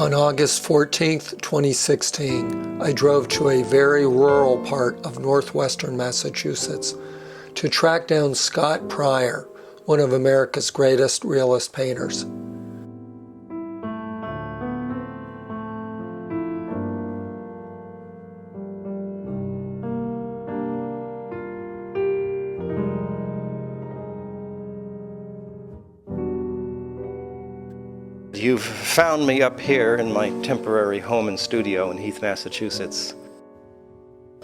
On August 14th, 2016, I drove to a very rural part of northwestern Massachusetts to track down Scott Pryor, one of America's greatest realist painters. You've found me up here in my temporary home and studio in Heath, Massachusetts.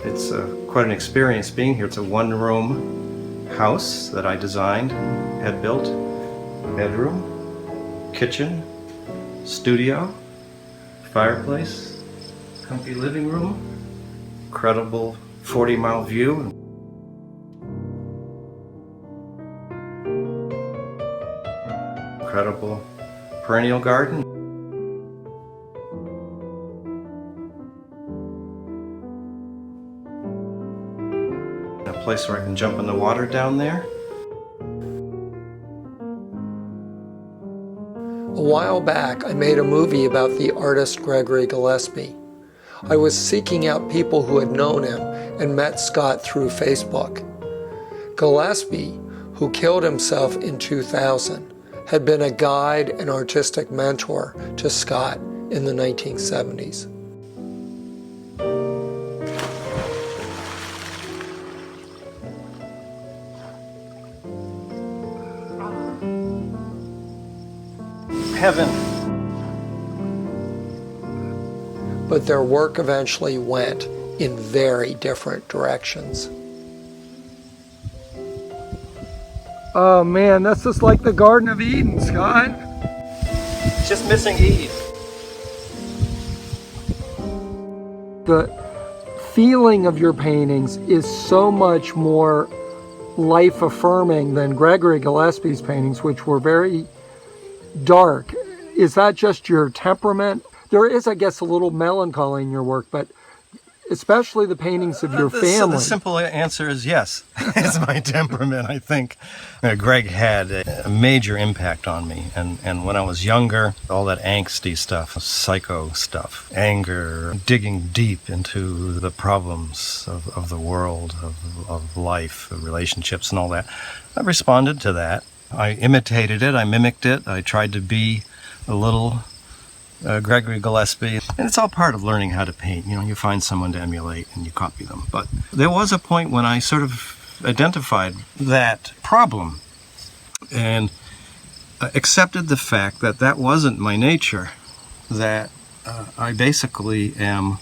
It's quite an experience being here. It's a one-room house that I designed, had built. Bedroom, kitchen, studio, fireplace, comfy living room, incredible 40-mile view. Incredible perennial garden. A place where I can jump in the water down there. A while back, I made a movie about the artist Gregory Gillespie. I was seeking out people who had known him and met Scott through Facebook. Gillespie, who killed himself in 2000, had been a guide and artistic mentor to Scott in the 1970s. Heaven. But their work eventually went in very different directions. Oh man, that's just like the Garden of Eden, Scott. Just missing Eve. The feeling of your paintings is so much more life-affirming than Gregory Gillespie's paintings, which were very dark. Is that just your temperament? There is, I guess, a little melancholy in your work, but especially the paintings of your family. The simple answer is yes. It's my temperament, I think. Greg had a major impact on me. And when I was younger, all that angsty stuff, psycho stuff, anger, digging deep into the problems of the world, of life, of relationships and all that, I responded to that. I imitated it, I mimicked it, I tried to be a little Gregory Gillespie. And it's all part of learning how to paint. You know, you find someone to emulate and you copy them. But there was a point when I sort of identified that problem and accepted the fact that that wasn't my nature, that I basically am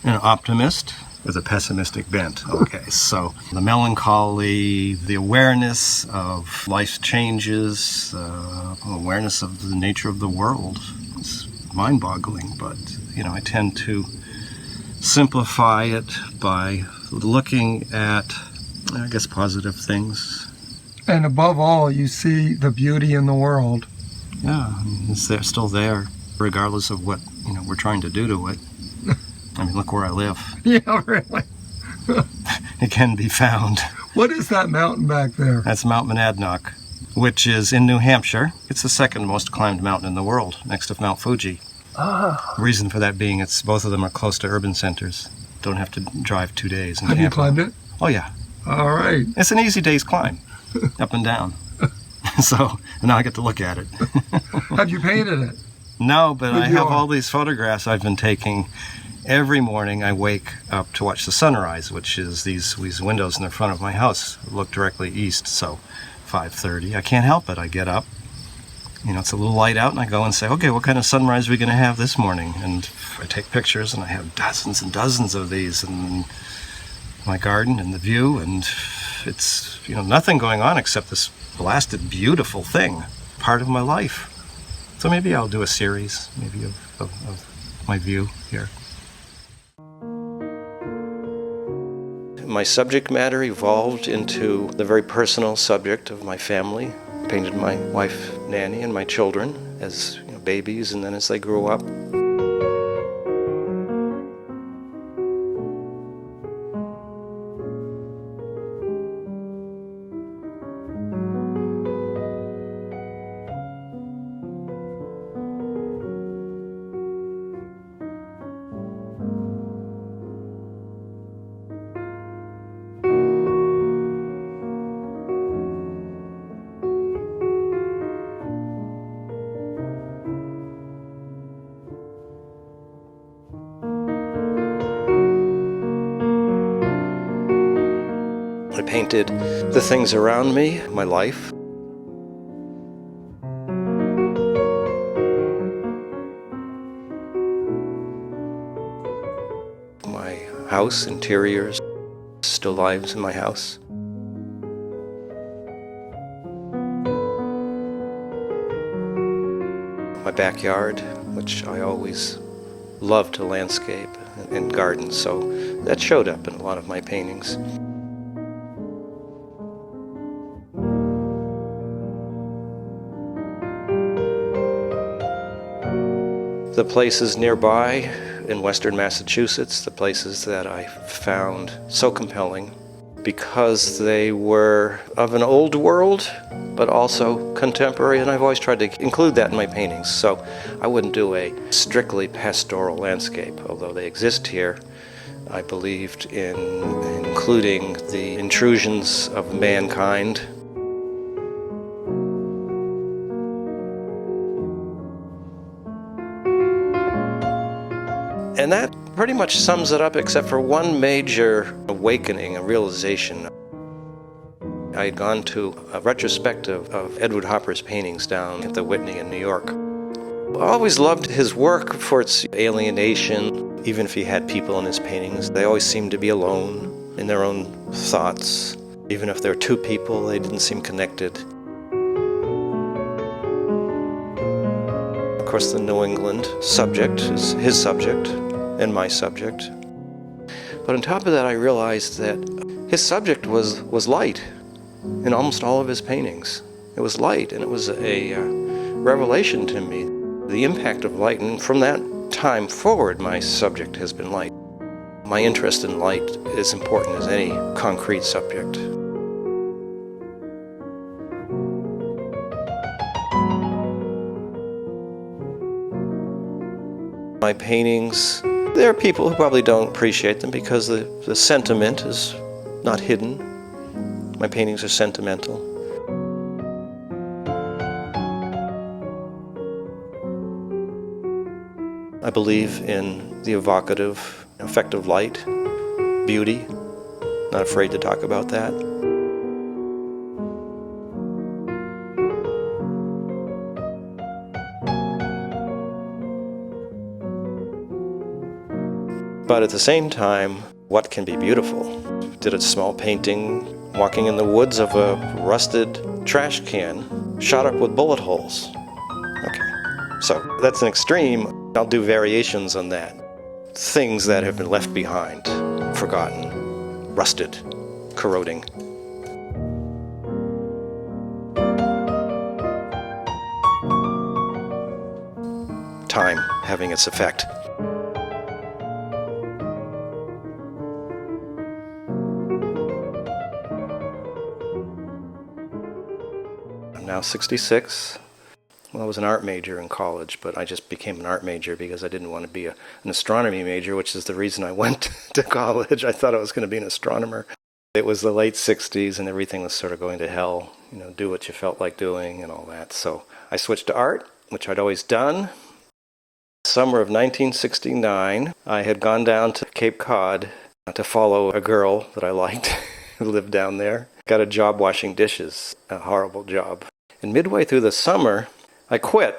an optimist with a pessimistic bent. Okay, so the melancholy, the awareness of life's changes, awareness of the nature of the world. It's mind-boggling, but I tend to simplify it by looking at, I guess, positive things. And above all, you see the beauty in the world. Yeah, they're still there, regardless of what we're trying to do to it. I mean, look where I live. Yeah, really. It can be found. What is that mountain back there? That's Mount Monadnock, which is in New Hampshire. It's the second most climbed mountain in the world, next to Mount Fuji. Ah. The reason for that being both of them are close to urban centers. Don't have to drive 2 days. Have you climbed it? Oh, yeah. All right. It's an easy day's climb, up and down. So, and now I get to look at it. Have you painted it? No, but I have all these photographs I've been taking. Every morning I wake up to watch the sunrise, which is these windows in the front of my house look directly east, so 5:30. I can't help it. I get up, it's a little light out, and I go and say, okay, what kind of sunrise are we going to have this morning? And I take pictures, and I have dozens and dozens of these in my garden and the view, and it's, nothing going on except this blasted beautiful thing, part of my life. So maybe I'll do a series, maybe of my view here. My subject matter evolved into the very personal subject of my family. I painted my wife, Nanny, and my children as babies, and then as they grew up. painted the things around me, my life. My house, interiors, still lives in my house. My backyard, which I always loved to landscape and garden, so that showed up in a lot of my paintings. The places nearby in western Massachusetts, the places that I found so compelling because they were of an old world, but also contemporary, and I've always tried to include that in my paintings. So I wouldn't do a strictly pastoral landscape, although they exist here. I believed in including the intrusions of mankind. And that pretty much sums it up, except for one major awakening, a realization. I had gone to a retrospective of Edward Hopper's paintings down at the Whitney in New York. I always loved his work for its alienation. Even if he had people in his paintings, they always seemed to be alone in their own thoughts. Even if there were two people, they didn't seem connected. Of course, the New England subject is his subject and my subject. But on top of that, I realized that his subject was light in almost all of his paintings. It was light, and it was a revelation to me, the impact of light. And from that time forward, my subject has been light. My interest in light is important as any concrete subject. My paintings, there are people who probably don't appreciate them because the sentiment is not hidden. My paintings are sentimental. I believe in the evocative effect of light, beauty. Not afraid to talk about that. But at the same time, what can be beautiful? Did a small painting walking in the woods of a rusted trash can shot up with bullet holes. Okay, so that's an extreme. I'll do variations on that. Things that have been left behind, forgotten, rusted, corroding. Time having its effect. I'm now 66. Well, I was an art major in college, but I just became an art major because I didn't want to be an astronomy major, which is the reason I went to college. I thought I was going to be an astronomer. It was the late 60s and everything was sort of going to hell, do what you felt like doing and all that. So I switched to art, which I'd always done. Summer of 1969, I had gone down to Cape Cod to follow a girl that I liked who lived down there. Got a job washing dishes, a horrible job. And midway through the summer, I quit.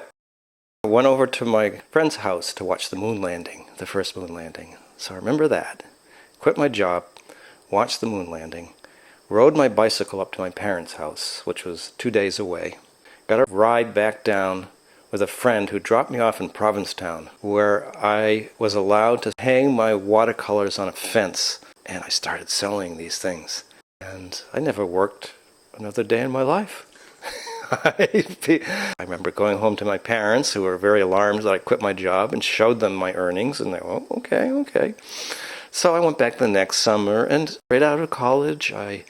I went over to my friend's house to watch the moon landing, the first moon landing. So I remember that. Quit my job, watched the moon landing, rode my bicycle up to my parents' house, which was 2 days away. Got a ride back down with a friend who dropped me off in Provincetown, where I was allowed to hang my watercolors on a fence. And I started selling these things. And I never worked another day in my life. I remember going home to my parents, who were very alarmed that I quit my job, and showed them my earnings, and they were, oh, okay. So I went back the next summer, and right out of college, I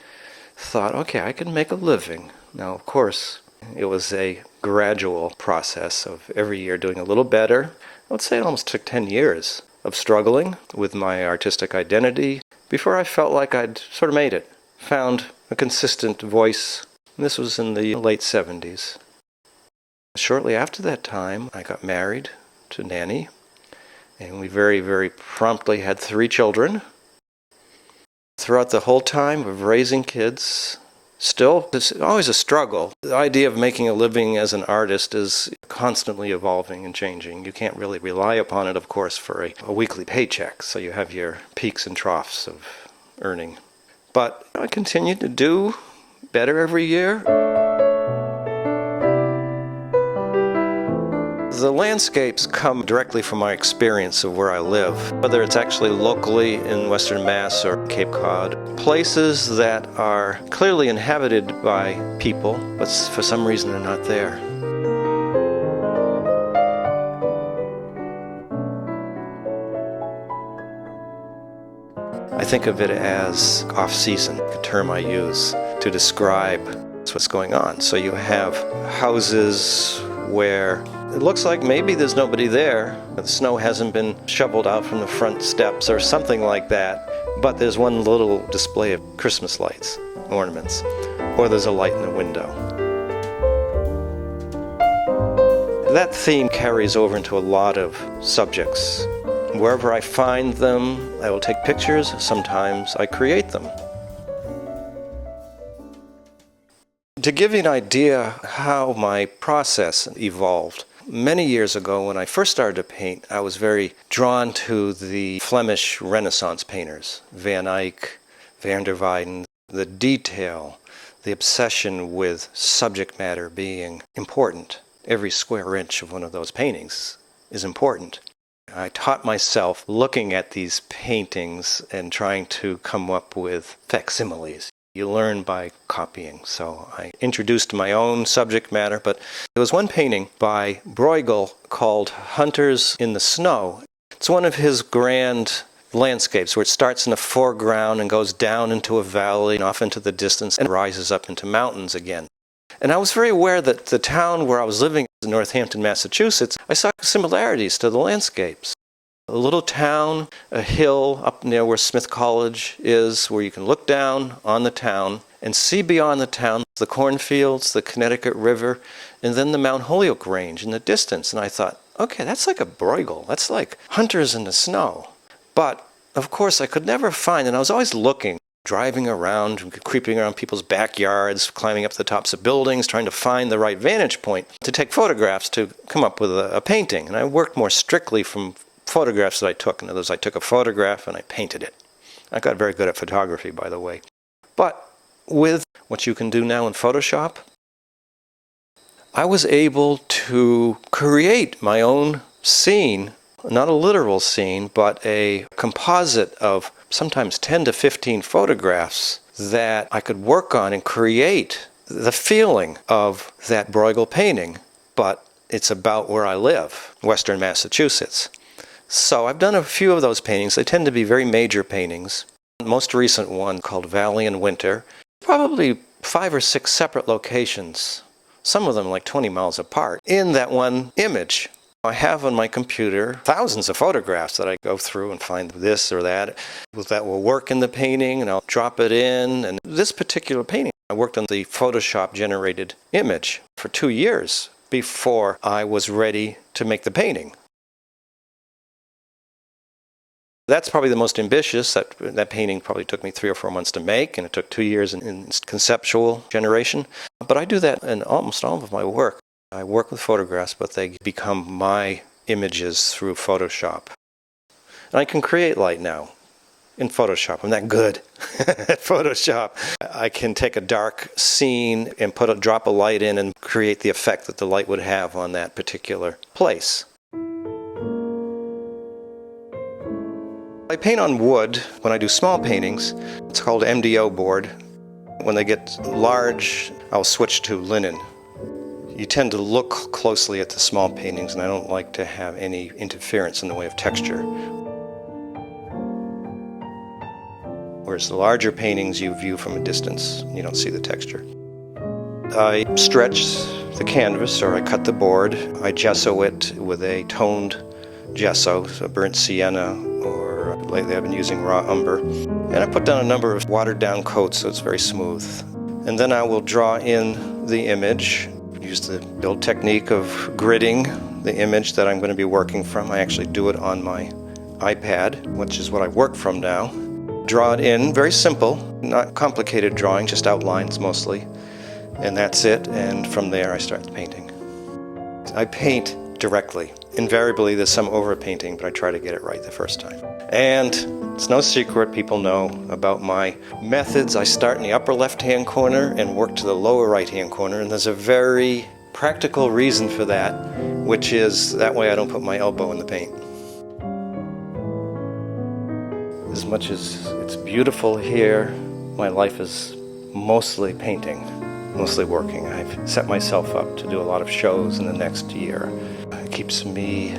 thought, okay, I can make a living. Now, of course, it was a gradual process of every year doing a little better. I would say it almost took 10 years of struggling with my artistic identity before I felt like I'd sort of made it, found a consistent voice. This was in the late 70s. Shortly after that time, I got married to Nanny, and we very, very promptly had 3 children. throughout the whole time of raising kids. Still, it's always a struggle. The idea of making a living as an artist is constantly evolving and changing. You can't really rely upon it, of course, for a weekly paycheck, so you have your peaks and troughs of earning. But I continue to do better every year. The landscapes come directly from my experience of where I live, whether it's actually locally in Western Mass or Cape Cod. Places that are clearly inhabited by people, but for some reason they're not there. I think of it as off-season, a term I use to describe what's going on. So you have houses where it looks like maybe there's nobody there. The snow hasn't been shoveled out from the front steps or something like that, but there's one little display of Christmas lights, ornaments, or there's a light in the window. That theme carries over into a lot of subjects. Wherever I find them, I will take pictures. Sometimes I create them. To give you an idea how my process evolved, many years ago when I first started to paint, I was very drawn to the Flemish Renaissance painters, Van Eyck, Van der Weyden, the detail, the obsession with subject matter being important. Every square inch of one of those paintings is important. I taught myself looking at these paintings and trying to come up with facsimiles. You learn by copying, so I introduced my own subject matter, but there was one painting by Bruegel called Hunters in the Snow. It's one of his grand landscapes where it starts in the foreground and goes down into a valley and off into the distance and rises up into mountains again. And I was very aware that the town where I was living in Northampton, Massachusetts, I saw similarities to the landscapes. A little town, a hill up near where Smith College is, where you can look down on the town and see beyond the town the cornfields, the Connecticut River, and then the Mount Holyoke Range in the distance. And I thought, okay, that's like a Bruegel. That's like Hunters in the Snow. But, of course, I could never find, and I was always looking, driving around, creeping around people's backyards, climbing up the tops of buildings, trying to find the right vantage point to take photographs to come up with a painting. And I worked more strictly from photographs that I took. In other words, I took a photograph and I painted it. I got very good at photography, by the way. But with what you can do now in Photoshop, I was able to create my own scene, not a literal scene, but a composite of sometimes 10 to 15 photographs that I could work on and create the feeling of that Bruegel painting, but it's about where I live, Western Massachusetts. So I've done a few of those paintings. They tend to be very major paintings. The most recent one called Valley in Winter, probably 5 or 6 separate locations, some of them like 20 miles apart, in that one image. I have on my computer thousands of photographs that I go through and find this or that will work in the painting, and I'll drop it in. And this particular painting, I worked on the Photoshop generated image for 2 years before I was ready to make the painting. That's probably the most ambitious. That painting probably took me 3 or 4 months to make, and it took 2 years in conceptual generation. But I do that in almost all of my work. I work with photographs, but they become my images through Photoshop. And I can create light now in Photoshop. I'm that good at Photoshop. I can take a dark scene and drop a light in and create the effect that the light would have on that particular place. I paint on wood when I do small paintings. It's called MDO board. When they get large, I'll switch to linen. You tend to look closely at the small paintings, and I don't like to have any interference in the way of texture. Whereas the larger paintings you view from a distance, you don't see the texture. I stretch the canvas, or I cut the board. I gesso it with a toned gesso, so burnt sienna, or lately I've been using raw umber. And I put down a number of watered down coats so it's very smooth. And then I will draw in the image, use the build technique of gridding the image that I'm going to be working from. I actually do it on my iPad, which is what I work from now. draw it in, very simple, not complicated drawing, just outlines mostly. And that's it, and from there I start painting. I paint directly. Invariably there's some overpainting, but I try to get it right the first time. And it's no secret, people know about my methods. I start in the upper left-hand corner and work to the lower right-hand corner, and there's a very practical reason for that, which is that way I don't put my elbow in the paint. As much as it's beautiful here, my life is mostly painting, mostly working. I've set myself up to do a lot of shows in the next year. It keeps me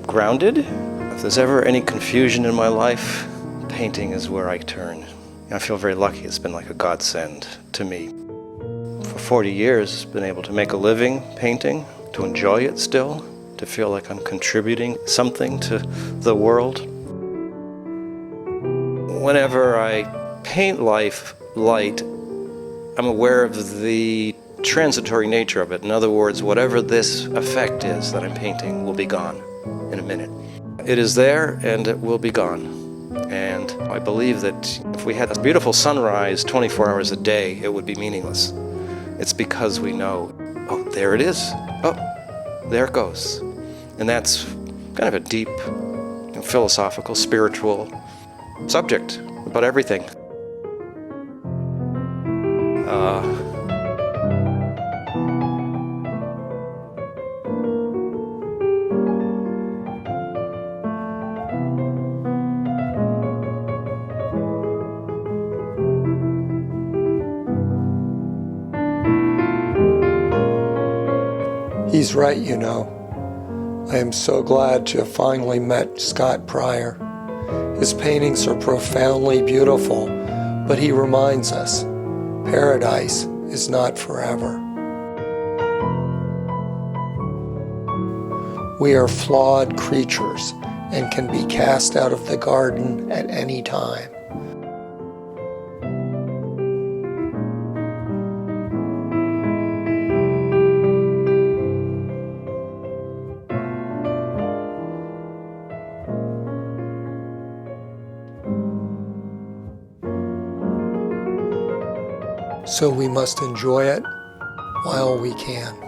grounded. If there's ever any confusion in my life, painting is where I turn. I feel very lucky. It's been like a godsend to me. For 40 years, I've been able to make a living painting, to enjoy it still, to feel like I'm contributing something to the world. Whenever I paint life light, I'm aware of the transitory nature of it. In other words, whatever this effect is that I'm painting will be gone in a minute. It is there and it will be gone. And I believe that if we had a beautiful sunrise 24 hours a day, it would be meaningless. It's because we know, oh, there it is. Oh, there it goes. And that's kind of a deep, philosophical, spiritual subject about everything. He's right, you know. I am so glad to have finally met Scott Pryor. His paintings are profoundly beautiful, but he reminds us, paradise is not forever. We are flawed creatures and can be cast out of the garden at any time. So we must enjoy it while we can.